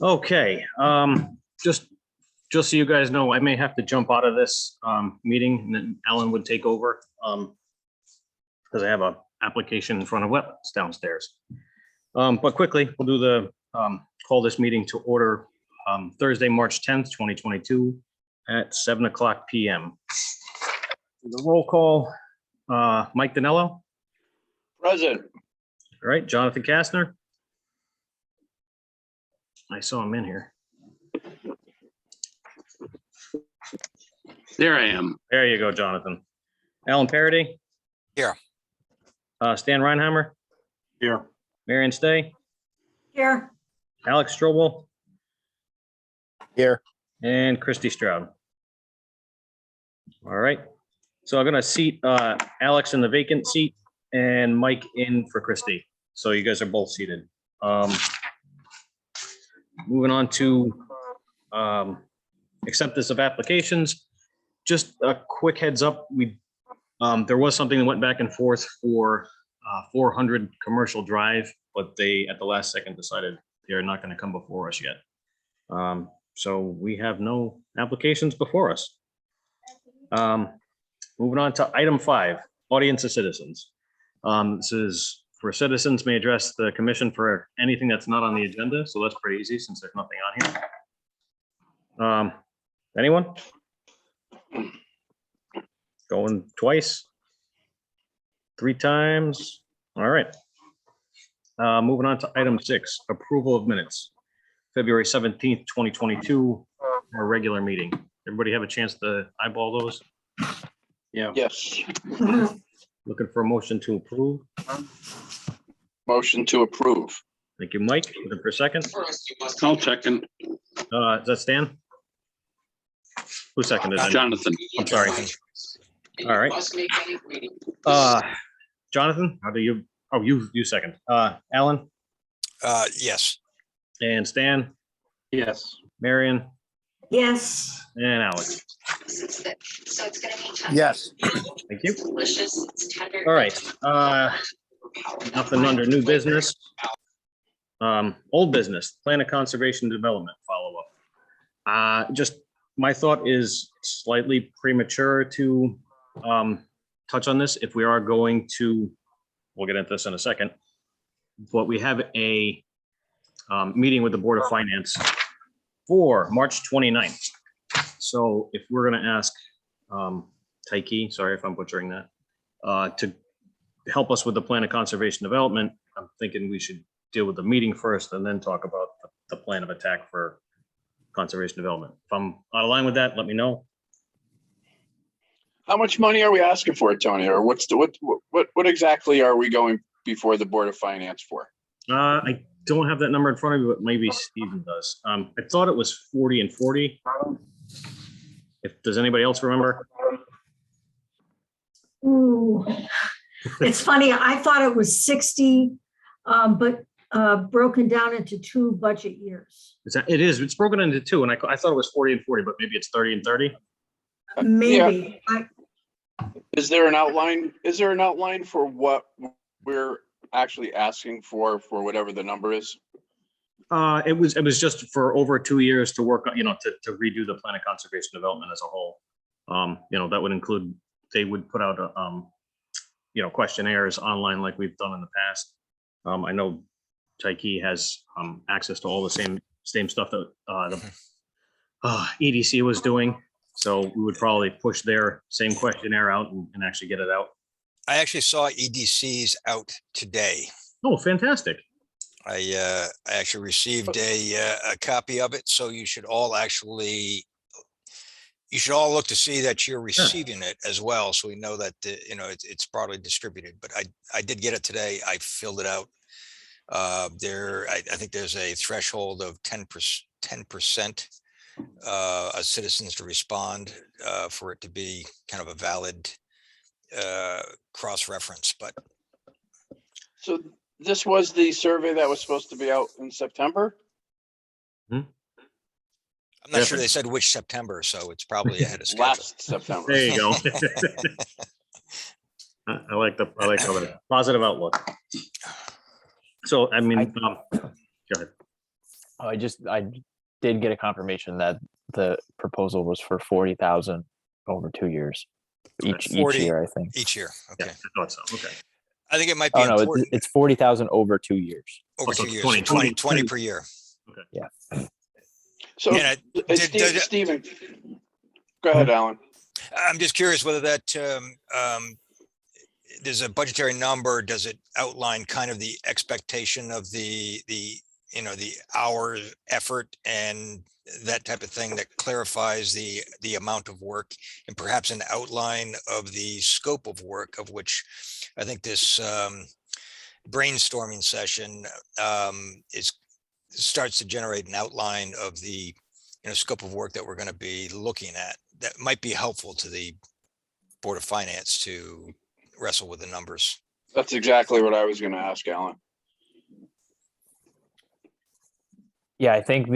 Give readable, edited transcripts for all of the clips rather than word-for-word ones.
Okay, just so you guys know, I may have to jump out of this meeting and then Alan would take over. Because I have a application in front of wetlands downstairs. But quickly, we'll do the call this meeting to order Thursday, March 10th, 2022 at 7:00 PM. The roll call, Mike Danello. Present. All right, Jonathan Kastner. I saw him in here. There I am. There you go, Jonathan. Alan Parody. Here. Stan Reinheimer. Here. Marion Stay. Here. Alex Strobel. Here. And Christy Stroud. All right. So I'm gonna seat Alex in the vacant seat and Mike in for Christy. So you guys are both seated. Moving on to acceptance of applications. Just a quick heads up, there was something that went back and forth for 400 Commercial Drive, but they at the last second decided they're not going to come before us yet. So we have no applications before us. Moving on to item 5, audience of citizens. This is for citizens may address the commission for anything that's not on the agenda. So that's pretty easy since there's nothing on here. Anyone? Going twice? 3 times? All right. Moving on to item 6, approval of minutes. February 17th, 2022, our regular meeting. Everybody have a chance to eyeball those? Yeah. Yes. Looking for a motion to approve. Motion to approve. Thank you, Mike. Looking for a second. I'll second. Is that Stan? Who seconded it? Jonathan. I'm sorry. All right. Jonathan, how do you? Oh, you second. Alan Yes. and Stan, Yes. Marion Yes. and Alex. So it's gonna be. Yes. Thank you. Delicious, it's tender. All right. Nothing under new business. Old business, plan of conservation development follow-up. Just my thought is slightly premature to touch on this. If we are going to, we'll get into this in a second, but we have a meeting with the Board of Finance for March 29th. So if we're going to ask Taiki, sorry if I'm butchering that, to help us with the plan of conservation development, I'm thinking we should deal with the meeting first and then talk about the plan of attack for conservation development. If I'm out of line with that, let me know. How much money are we asking for, Tony? Or what exactly are we going before the Board of Finance for? I don't have that number in front of me, but maybe Steven does. I thought it was 40 and 40. Does anybody else remember? Ooh. It's funny, I thought it was 60, but broken down into 2 budget years. It is. It's broken into 2, and I thought it was 40 and 40, but maybe it's 30 and 30. Maybe. Is there an outline? Is there an outline for what we're actually asking for whatever the number is? It was just for over 2 years to work on, to redo the plan of conservation development as a whole. That would include, they would put out questionnaires online like we've done in the past. I know Taiki has access to all the same stuff that the EDC was doing. So we would probably push their same questionnaire out and actually get it out. I actually saw EDCs out today. Oh, fantastic. I actually received a copy of it. So you should all look to see that you're receiving it as well. So we know that, it's broadly distributed, but I did get it today. I filled it out. I think there's a threshold of 10% of citizens to respond for it to be kind of a valid cross-reference, but. So this was the survey that was supposed to be out in September? I'm not sure they said which September, so it's probably ahead of schedule. Last September. There you go. I like the positive outlook. So, I mean, go ahead. I did get a confirmation that the proposal was for 40,000 over 2 years. Each 40 year, I think. each year. Yeah, Okay. I thought so. Okay. I think it might be Oh, no, important it's 40,000 over 2 years. over so 2 it's years, 20, 20 20. per year. So, And I, did- Stephen, go ahead, Alan. I'm just curious whether that, there's a budgetary number, does it outline kind of the expectation of the hour effort and that type of thing that clarifies the amount of work, and perhaps an outline of the scope of work, of which I think this brainstorming session starts to generate an outline of the scope of work that we're going to be looking at. That might be helpful to the Board of Finance to wrestle with the numbers. That's exactly what I was going to ask, Alan. Yeah, I think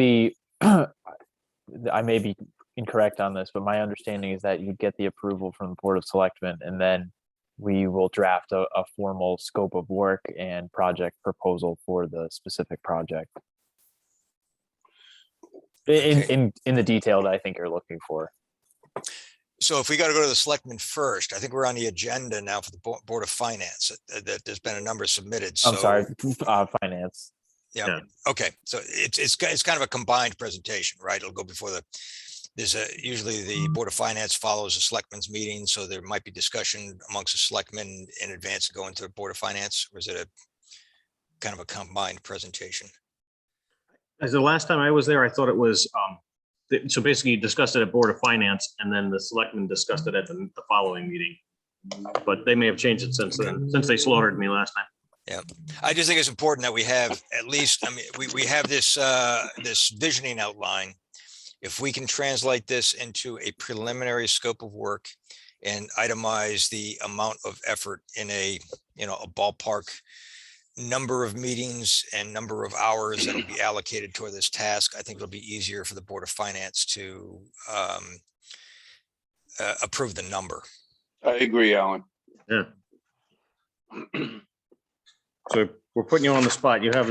I may be incorrect on this, but my understanding is that you get the approval from the Board of Selectmen, and then we will draft a formal scope of work and project proposal for the specific project. In the detail that I think you're looking for. So if we got to go to the selectmen first, I think we're on the agenda now for the Board of Finance, that there's been a number submitted. I'm So, sorry, finance. Yeah. Okay. So it's kind of a combined presentation, right? It'll go before usually the Board of Finance follows the selectmen's meeting. So there might be discussion amongst the selectmen in advance of going to the Board of Finance, or is it a kind of a combined presentation? As the last time I was there, I thought it was, so basically you discussed it at Board of Finance and then the selectmen discussed it at the following meeting. But they may have changed it since then, since they slaughtered me last time. Yeah, I just think it's important that we have at least, I mean, we have this visioning outline. If we can translate this into a preliminary scope of work and itemize the amount of effort in a ballpark number of meetings and number of hours that will be allocated toward this task, I think it'll be easier for the Board of Finance to approve the number. I agree, Alan. Yeah. So we're putting you on the spot. You have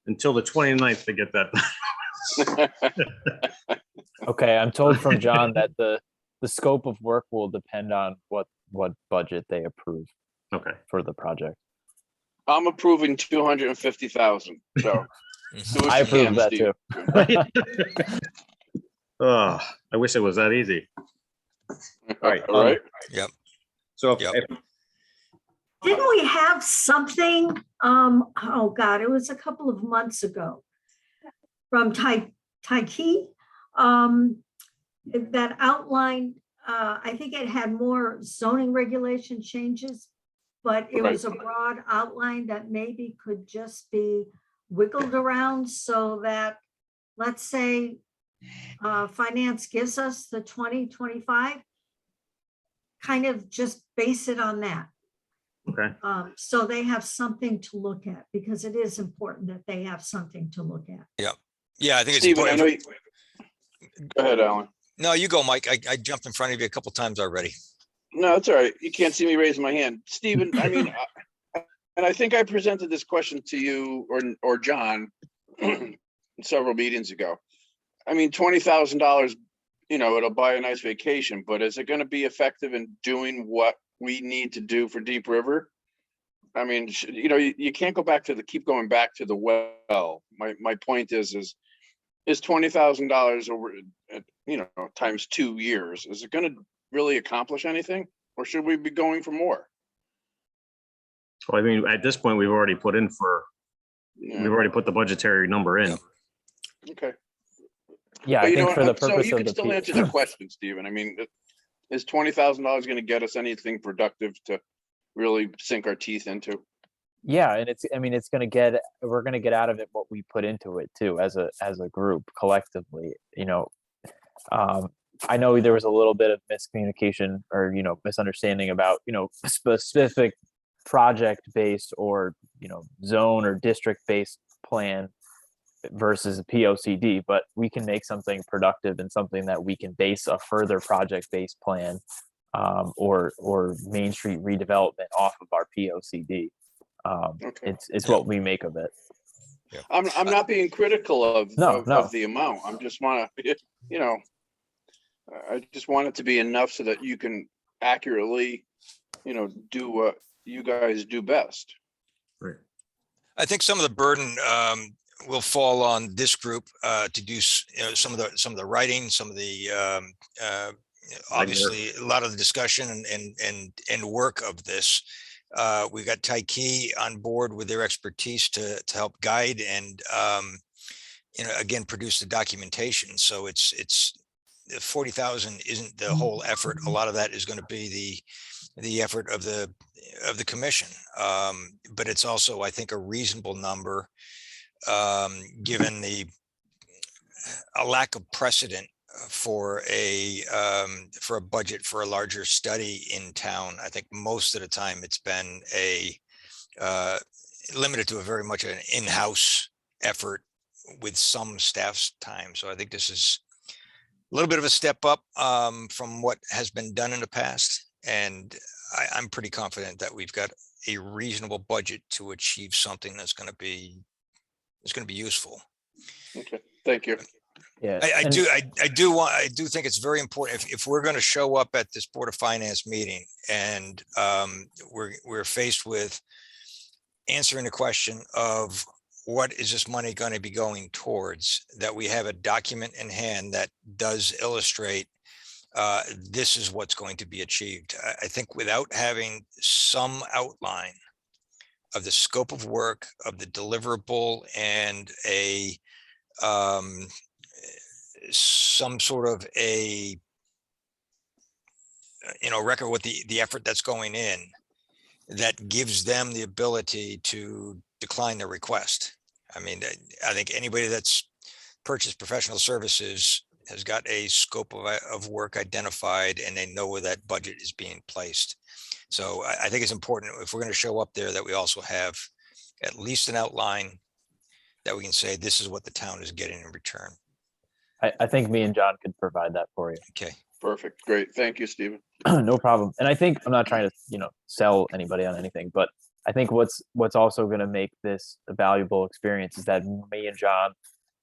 until the 29th to get that. Okay, I'm told from John that the scope of work will depend on what budget they approve Okay. for the project. I'm approving 250,000. So do what I you approve can, that Steve. too. Oh, I wish it was that easy. All right. All right. Yep. So Yep. Didn't we have something, oh God, it was a couple of months ago from Taiki, that outlined, I think it had more zoning regulation changes, but it was a broad outline that maybe could just be wiggled around so that, let's say, finance gives us the 2025, kind of just base it on that. Okay. So they have something to look at, because it is important that they have something to look at. Yeah, I think it's Stephen, I important. know go ahead, Alan. No, you go, Mike. I jumped in front of you a couple times already. No, it's all right. You can't see me raising my hand. Stephen, I mean, and I think I presented this question to you or John several meetings ago. I mean, $20,000, it'll buy a nice vacation, but is it going to be effective in doing what we need to do for Deep River? I mean, you can't keep going back to the well. My point is $20,000 over, times 2 years, is it going to really accomplish anything, or should we be going for more? Well, I mean, at this point, we've already put the budgetary number in. Yep. Okay. Yeah, But I think for the so purpose you of can the still answer the question, Stephen. I mean, is $20,000 going to get us anything productive to really sink our teeth into? Yeah, and we're gonna get out of it what we put into it too, as a group collectively. I know there was a little bit of miscommunication or misunderstanding about specific project based or zone or district based plan versus a POCD, but we can make something productive and something that we can base a further project based plan or Main Street redevelopment off of our POCD. Okay. It's what we make of it. I'm not being critical of, No, of, no. of the amount. I'm just wanna, you know, I just want it to be enough so that you can accurately, do what you guys do best. Right. I think some of the burden will fall on this group to do some of the writing, some of the obviously a lot of the discussion and work of this. We've got Taiki on board with their expertise to help guide and again produce the documentation. So it's 40,000 isn't the whole effort. A lot of that is going to be the effort of the commission, but it's also, I think, a reasonable number given a lack of precedent for a budget for a larger study in town. I think most of the time it's been limited to a very much an in-house effort with some staff's time. So I think this is a little bit of a step up from what has been done in the past. And I'm pretty confident that we've got a reasonable budget to achieve something that's going to be useful. Okay, thank you. Yeah. I do think it's very important if we're going to show up at this Board of Finance meeting and we're faced with answering the question of what is this money going to be going towards, that we have a document in hand that does illustrate this is what's going to be achieved. I think without having some outline of the scope of work, of the deliverable, and some sort of a record with the effort that's going in, that gives them the ability to decline their request. I mean, I think anybody that's purchased professional services has got a scope of work identified, and they know where that budget is being placed. So I think it's important, if we're going to show up there, that we also have at least an outline that we can say, this is what the town is getting in return. I think me and John could provide that for you. Okay. Perfect, great. Thank you, Stephen. No problem. And I think I'm not trying to, sell anybody on anything, but I think what's also going to make this a valuable experience is that me and John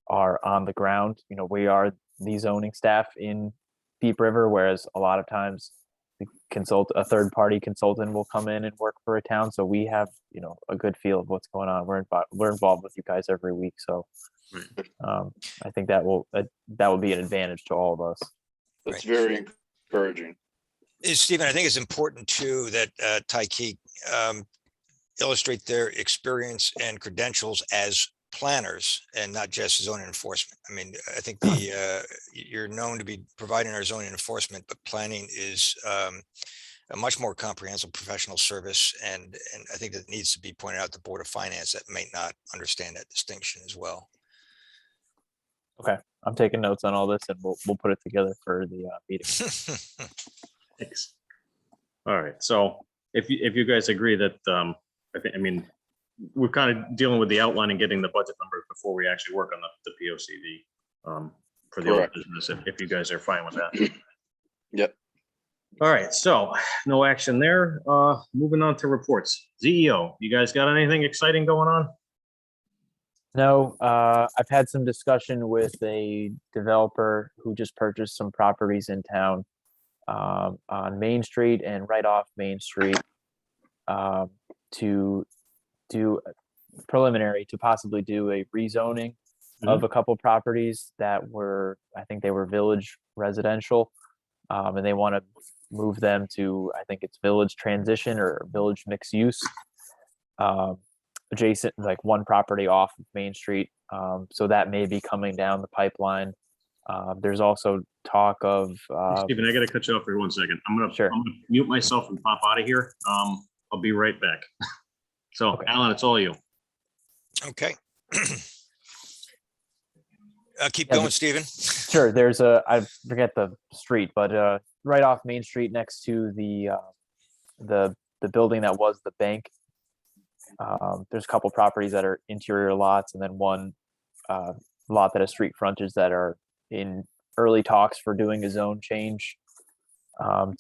are on the ground. We are the zoning staff in Deep River, whereas a lot of times a third party consultant will come in and work for a town. So we have, a good feel of what's going on. We're involved with you guys every week. So I think that will be an advantage to all of us. That's very encouraging. Stephen, I think it's important too that Taiki illustrate their experience and credentials as planners and not just zoning enforcement. I mean, I think you're known to be providing our zoning enforcement, but planning is a much more comprehensive professional service. And I think that needs to be pointed out to the Board of Finance that may not understand that distinction as well. Okay. I'm taking notes on all this, and we'll put it together for the meeting. Thanks. All right. So if you guys agree that, I mean, we're kind of dealing with the outline and getting the budget numbers before we actually work on the POCD for the old Correct. business, if you guys are fine with that. Yep. All right. So no action there. Moving on to reports. ZEO, you guys got anything exciting going on? No, I've had some discussion with a developer who just purchased some properties in town on Main Street and right off Main Street to do preliminary to possibly do a rezoning of a couple properties that were, I think they were village residential, and they want to move them to, I think it's village transition or village mixed use. Adjacent, like one property off of Main Street. So that may be coming down the pipeline. There's also talk of Stephen, I got to cut you off for 1 second. I'm gonna mute myself and pop out of here. I'll be right back. So Okay. Alan, it's all you. Okay. Keep going, Stephen. sure. There's I forget the street, but right off Main Street next to the building that was the bank. There's a couple properties that are interior lots, and then one lot that has street frontage that are in early talks for doing a zone change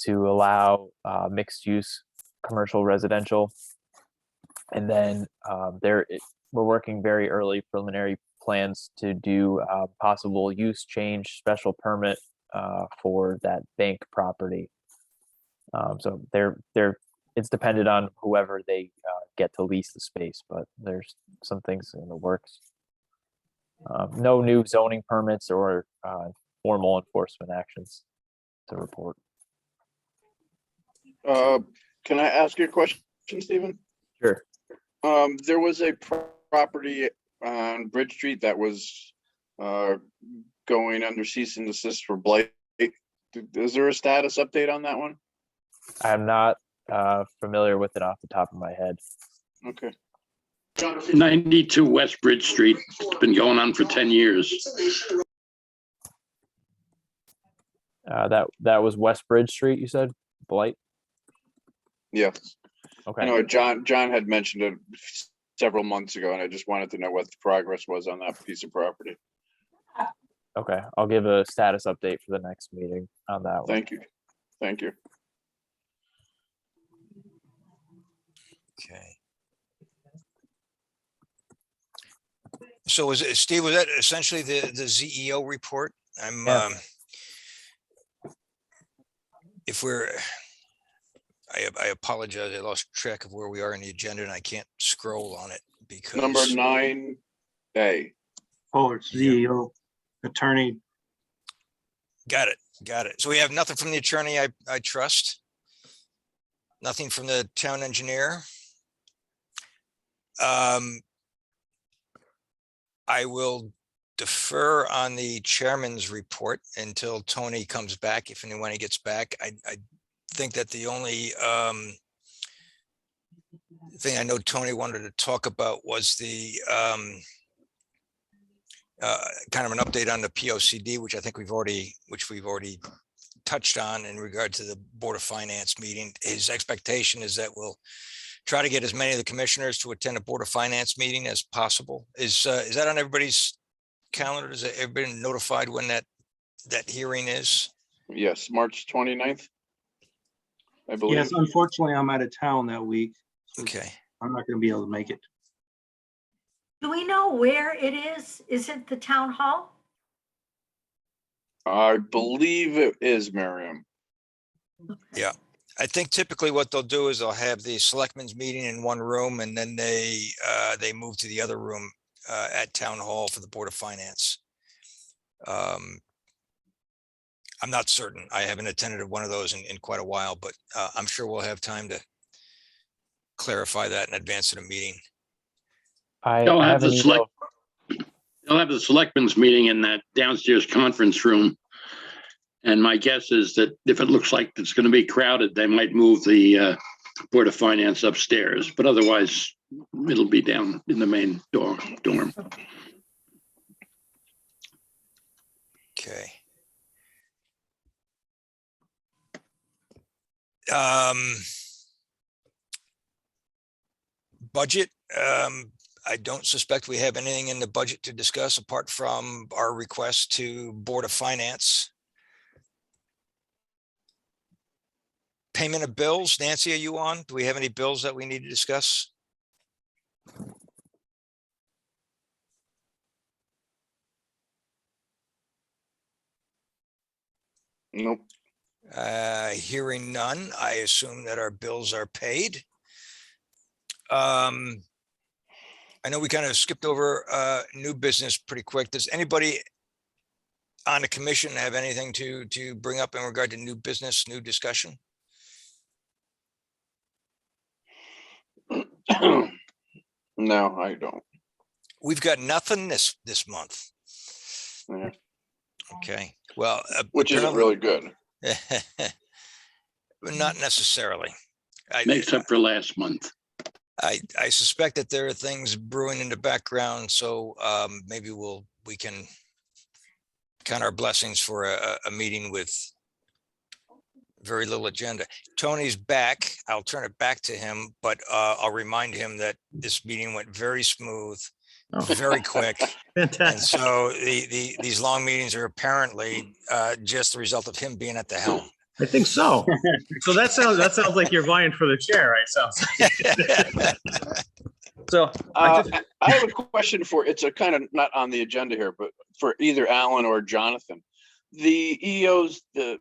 to allow mixed use commercial residential. And then we're working very early preliminary plans to do possible use change special permit for that bank property. So it's dependent on whoever they get to lease the space, but there's some things in the works. No new zoning permits or formal enforcement actions to report. Can I ask you a question, Stephen? Sure. There was a property on Bridge Street that was going under cease and desist for blight. Is there a status update on that one? I'm not familiar with it off the top of my head. Okay. 92 West Bridge Street. It's been going on for 10 years. That was West Bridge Street, you said? Blight? Yes. Okay. I know John had mentioned it several months ago, and I just wanted to know what the progress was on that piece of property. Okay. I'll give a status update for the next meeting on that one. Thank you. Thank you. Okay. So was it, Steve, was that essentially the ZEO report? Yeah. Mm-hmm. I apologize. I lost track of where we are in the agenda and I can't scroll on it because. Number 9A. Oh, it's CEO, attorney. Got it. So we have nothing from the attorney, I trust. Nothing from the town engineer. I will defer on the chairman's report until Tony comes back, if and when he gets back. I think that the only thing I know Tony wanted to talk about was the kind of an update on the POCD, which I think we've already touched on in regard to the Board of Finance meeting. His expectation is that we'll try to get as many of the commissioners to attend a Board of Finance meeting as possible. Is that on everybody's calendar? Has everybody been notified when that hearing is? Yes, March 29th. I believe. Yes, unfortunately, I'm out of town that week. So Okay. I'm not going to be able to make it. Do we know where it is? Is it the town hall? I believe it is, Miriam. I think typically what they'll do is they'll have the selectmen's meeting in one room and then they move to the other room at town hall for the Board of Finance. I'm not certain. I haven't attended one of those in quite a while, but I'm sure we'll have time to clarify that in advance of the meeting. They'll have the email. They'll have the selectmen's meeting in that downstairs conference room. And my guess is that if it looks like it's going to be crowded, they might move the Board of Finance upstairs, but otherwise it'll be down in the main dorm. Okay. Budget. I don't suspect we have anything in the budget to discuss apart from our request to Board of Finance. Payment of bills. Nancy, are you on? Do we have any bills that we need to discuss? Nope. Hearing none, I assume that our bills are paid. I know we kind of skipped over new business pretty quick. Does anybody on the commission have anything to bring up in regard to new business, new discussion? No, I don't. We've got nothing this month. Yeah. Okay, well. Which isn't really good. Not necessarily. Makes up for last month. I suspect that there are things brewing in the background, so maybe we can count our blessings for a meeting with very little agenda. Tony's back. I'll turn it back to him, but I'll remind him that this meeting went very smooth, very quick. And Fantastic. so these long meetings are apparently just the result of him being at the helm. I think so. So that sounds like you're vying for the chair, right? Sounds like. So I just, I have a question for, it's a kind of not on the agenda here, but for either Alan or Jonathan. The EO's, the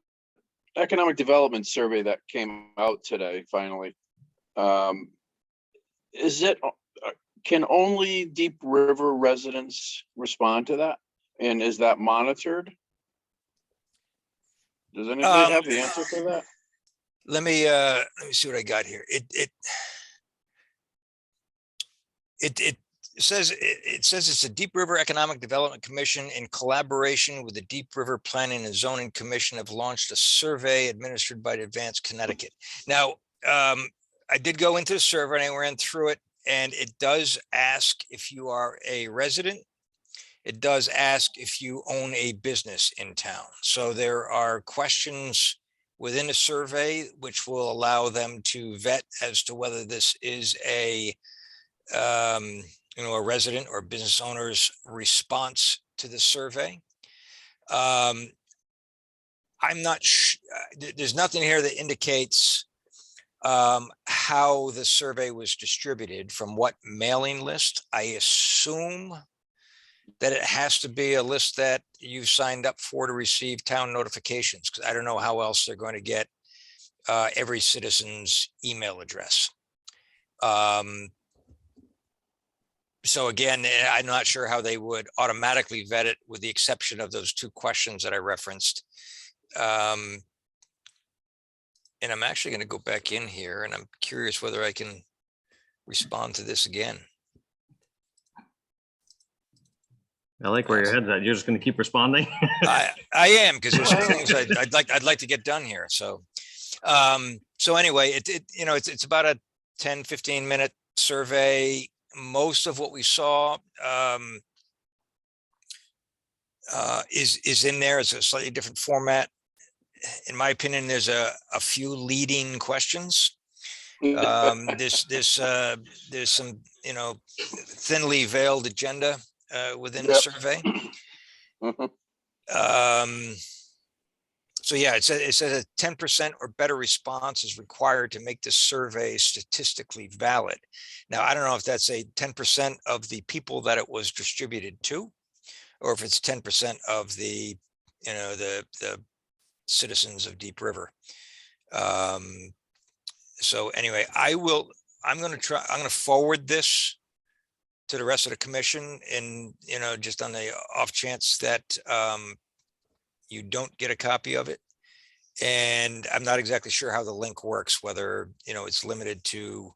Economic Development Survey that came out today, finally. Is it, can only Deep River residents respond to that? And is that monitored? Does anybody have the answer for that? Let me see what I got here. It says it's a Deep River Economic Development Commission in collaboration with the Deep River Planning and Zoning Commission have launched a survey administered by Advanced Connecticut. Now, I did go into the survey and I ran through it, and it does ask if you are a resident. It does ask if you own a business in town. So there are questions within the survey which will allow them to vet as to whether this is a a resident or business owner's response to the survey. I'm not there's nothing here that indicates how the survey was distributed, from what mailing list. I assume that it has to be a list that you've signed up for to receive town notifications, because I don't know how else they're going to get every citizen's email address. So again, I'm not sure how they would automatically vet it, with the exception of those 2 questions that I referenced. And I'm actually going to go back in here, and I'm curious whether I can respond to this again. I like where your head's at. You're just going to keep responding. I am, because there's some things I'd like to get done here. So, so anyway, it's about a 10-15 minute survey. Most of what we saw is in there. It's a slightly different format. In my opinion, there's a few leading questions. There's some, thinly veiled agenda within the survey. So yeah, it says a 10% or better response is required to make the survey statistically valid. Now, I don't know if that's a 10% of the people that it was distributed to, or if it's 10% of the citizens of Deep River. So anyway, I'm going to forward this to the rest of the commission, and, just on the off chance that you don't get a copy of it. And I'm not exactly sure how the link works, whether, it's limited to,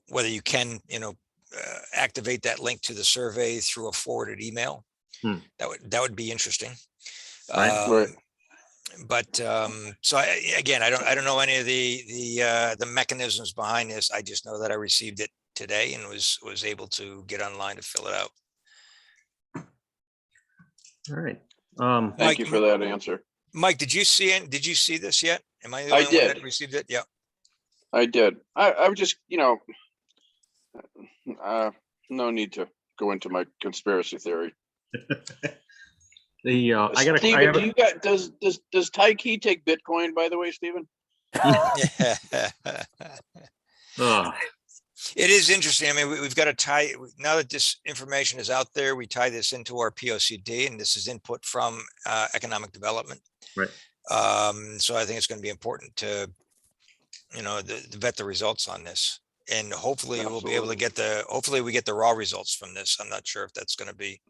whether you can, activate that link to the survey through a forwarded email. That would be interesting. Right. But so I don't know any of the mechanisms behind this. I just know that I received it today and was able to get online to fill it out. All right. Thank you for that answer. Mike, did you see this yet? Am I the only one did. that received it? Yeah. I did. I would just, no need to go into my conspiracy theory. Stephen, do you got, does Tyke take Bitcoin, by the way, Stephen? It is interesting. I mean, we've got to tie, now that this information is out there, we tie this into our POCD, and this is input from economic development. Right. So I think it's going to be important to, to vet the results on this, and hopefully we'll be able to get hopefully we get the raw results from this. I'm not sure if that's going to be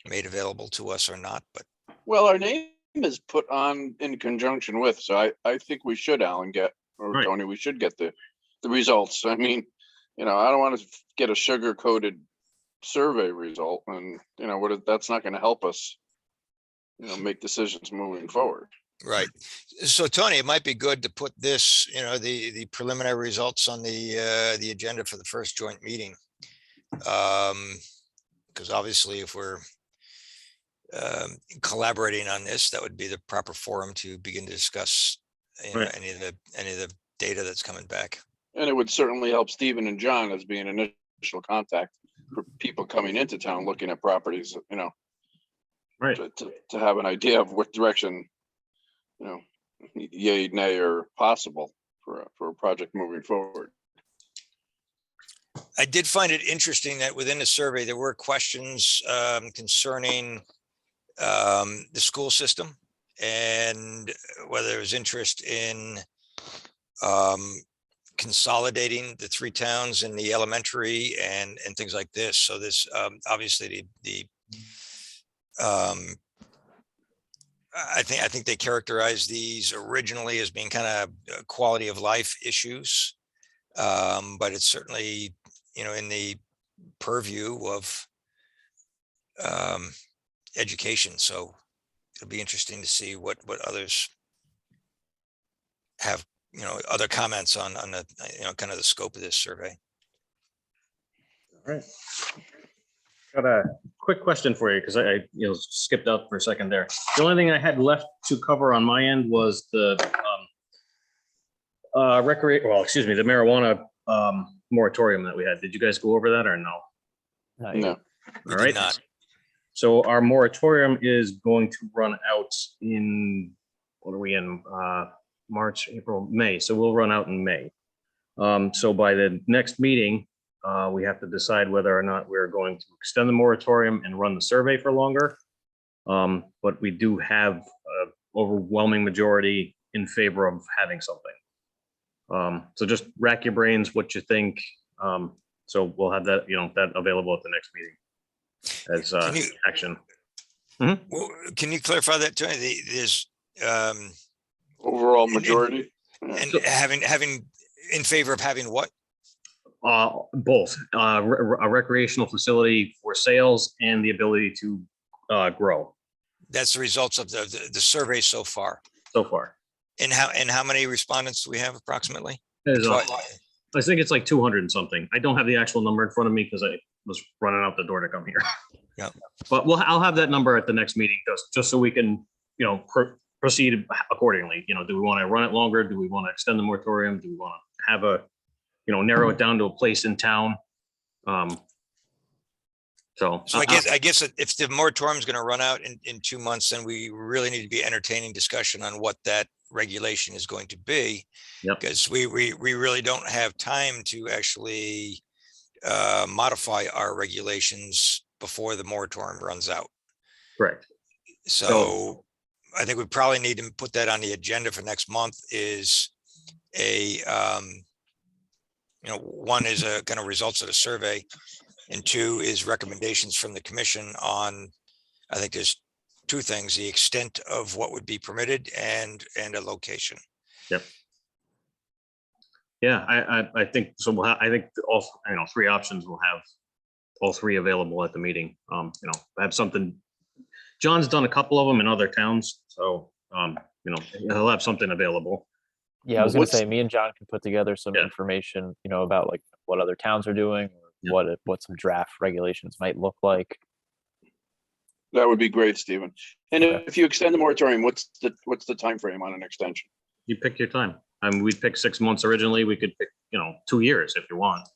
made available to us or not, but. Well, our name is put on in conjunction with, so I think we should, Alan, Right. Tony, we should get the results. I mean, I don't want to get a sugar-coated survey result, and that's not going to help us, make decisions moving forward. Right. So Tony, it might be good to put this, the preliminary results on the agenda for the first joint meeting. Because obviously if we're collaborating on this, that would be the proper forum to begin to discuss Right. any of the data that's coming back. And it would certainly help Stephen and John as being initial contact for people coming into town, looking at properties, Right. to have an idea of what direction, yay, nay, or possible for a project moving forward. I did find it interesting that within the survey, there were questions concerning the school system and whether there was interest in consolidating the three towns in the elementary and things like this. So this obviously the I think they characterized these originally as being kind of quality of life issues. But it's certainly, in the purview of education. So it'll be interesting to see what others have, other comments on the, kind of the scope of this survey. All right. Got a quick question for you, because I skipped out for a second there. The only thing I had left to cover on my end was the the marijuana moratorium that we had. Did you guys go over that or no? Not No. yet. We All did right. not. So our moratorium is going to run out in, what are we in? March, April, May. So we'll run out in May. So by the next meeting, we have to decide whether or not we're going to extend the moratorium and run the survey for longer. But we do have an overwhelming majority in favor of having something. So just rack your brains what you think. So we'll have that, that available at the next meeting as Can you- action. Well, can you clarify that to me? There's Overall majority. and having in favor of having what? Both a recreational facility for sales and the ability to grow That's the results of the survey so far. so far. And how many respondents do we have approximately? There's, So I think it's like 200 and something. I don't have the actual number in front of me because I was running out the door to come here. Yeah. But I'll have that number at the next meeting, just so we can, proceed accordingly. Do we want to run it longer? Do we want to extend the moratorium? Do we want to have a, narrow it down to a place in town? So I guess if the moratorium is going to run out in 2 months, then we really need to be entertaining discussion on what that regulation is going to be. Yep. Because we really don't have time to actually modify our regulations before the moratorium runs out. correct. So I think we probably need to put that on the agenda for next month is a, one is a kind of results of the survey. And two is recommendations from the commission on, I think there's two things, the extent of what would be permitted and a location. Yeah, I think so. I think all, three options will have all three available at the meeting. Have something. John's done a couple of them in other towns, so he'll have something available. Yeah, I was gonna What's- say, me and John can put together some Yeah. information, about like what other towns are doing, or Yeah. what some draft regulations might look like. That would be great, Stephen. And Okay. if you extend the moratorium, what's the time frame on an extension? You pick your time. We'd pick 6 months originally. We could pick, 2 years if you want.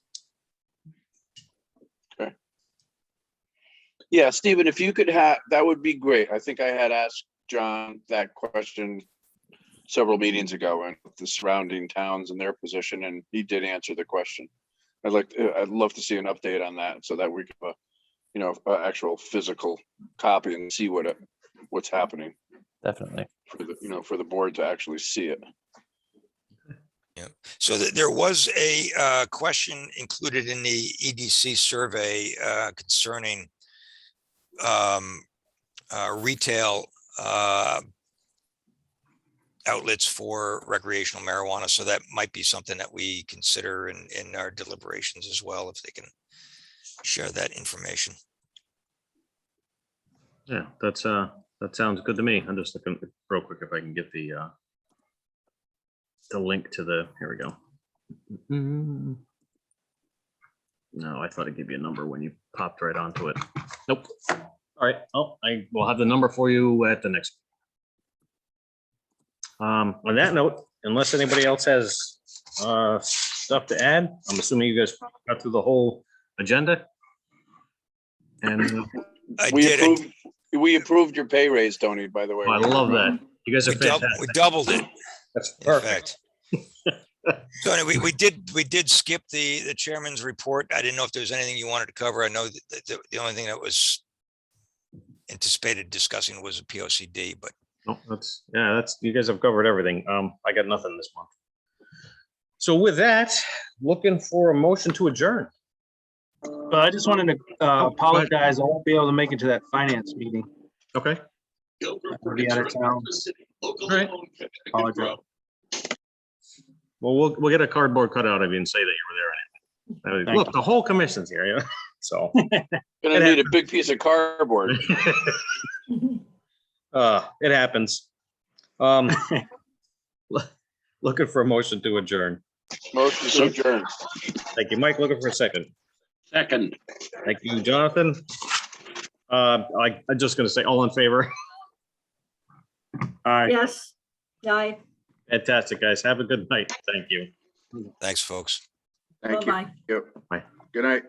Yeah, Stephen, if you could have, that would be great. I think I had asked John that question several meetings ago and the surrounding towns and their position, and he did answer the question. I'd love to see an update on that so that we could, an actual physical copy and see what's happening Definitely. for the board to actually see it. So there was a question included in the EDC survey concerning retail outlets for recreational marijuana. So that might be something that we consider in our deliberations as well, if they can share that information. Yeah, that sounds good to me. I'm just looking real quick if I can get the link to here we go. No, I thought I'd give you a number when you popped right onto it. Nope. All right. Oh, I will have the number for you at the next. On that note, unless anybody else has stuff to add, I'm assuming you guys got through the whole agenda. And We approved your pay raise, Tony, by the way. I love that. You guys are We fantastic. doubled it, That's in perfect. fact. So anyway, we did skip the chairman's report. I didn't know if there was anything you wanted to cover. I know that the only thing that was anticipated discussing was a POCD, but No, you guys have covered everything. I got nothing this month. So with that, looking for a motion to adjourn. But I just wanted to apologize. I won't be able to make it to that finance meeting. Okay. I'll be out of town. Right. Apologize. Well, we'll get a cardboard cutout of you and say that you were there. Anyway. Thank Look, you. the whole commission's here, yeah. So, Gonna need a big piece of cardboard. it happens. Looking for a motion to adjourn. Motion to adjourn. Thank you, Mike. Looking for a second. Second, Thank you, Jonathan. I'm just gonna say all in favor. All right, Yes, aye, fantastic, guys. Have a good night. Thank you. thanks, folks. Thank you. bye-bye. Yep. Good night.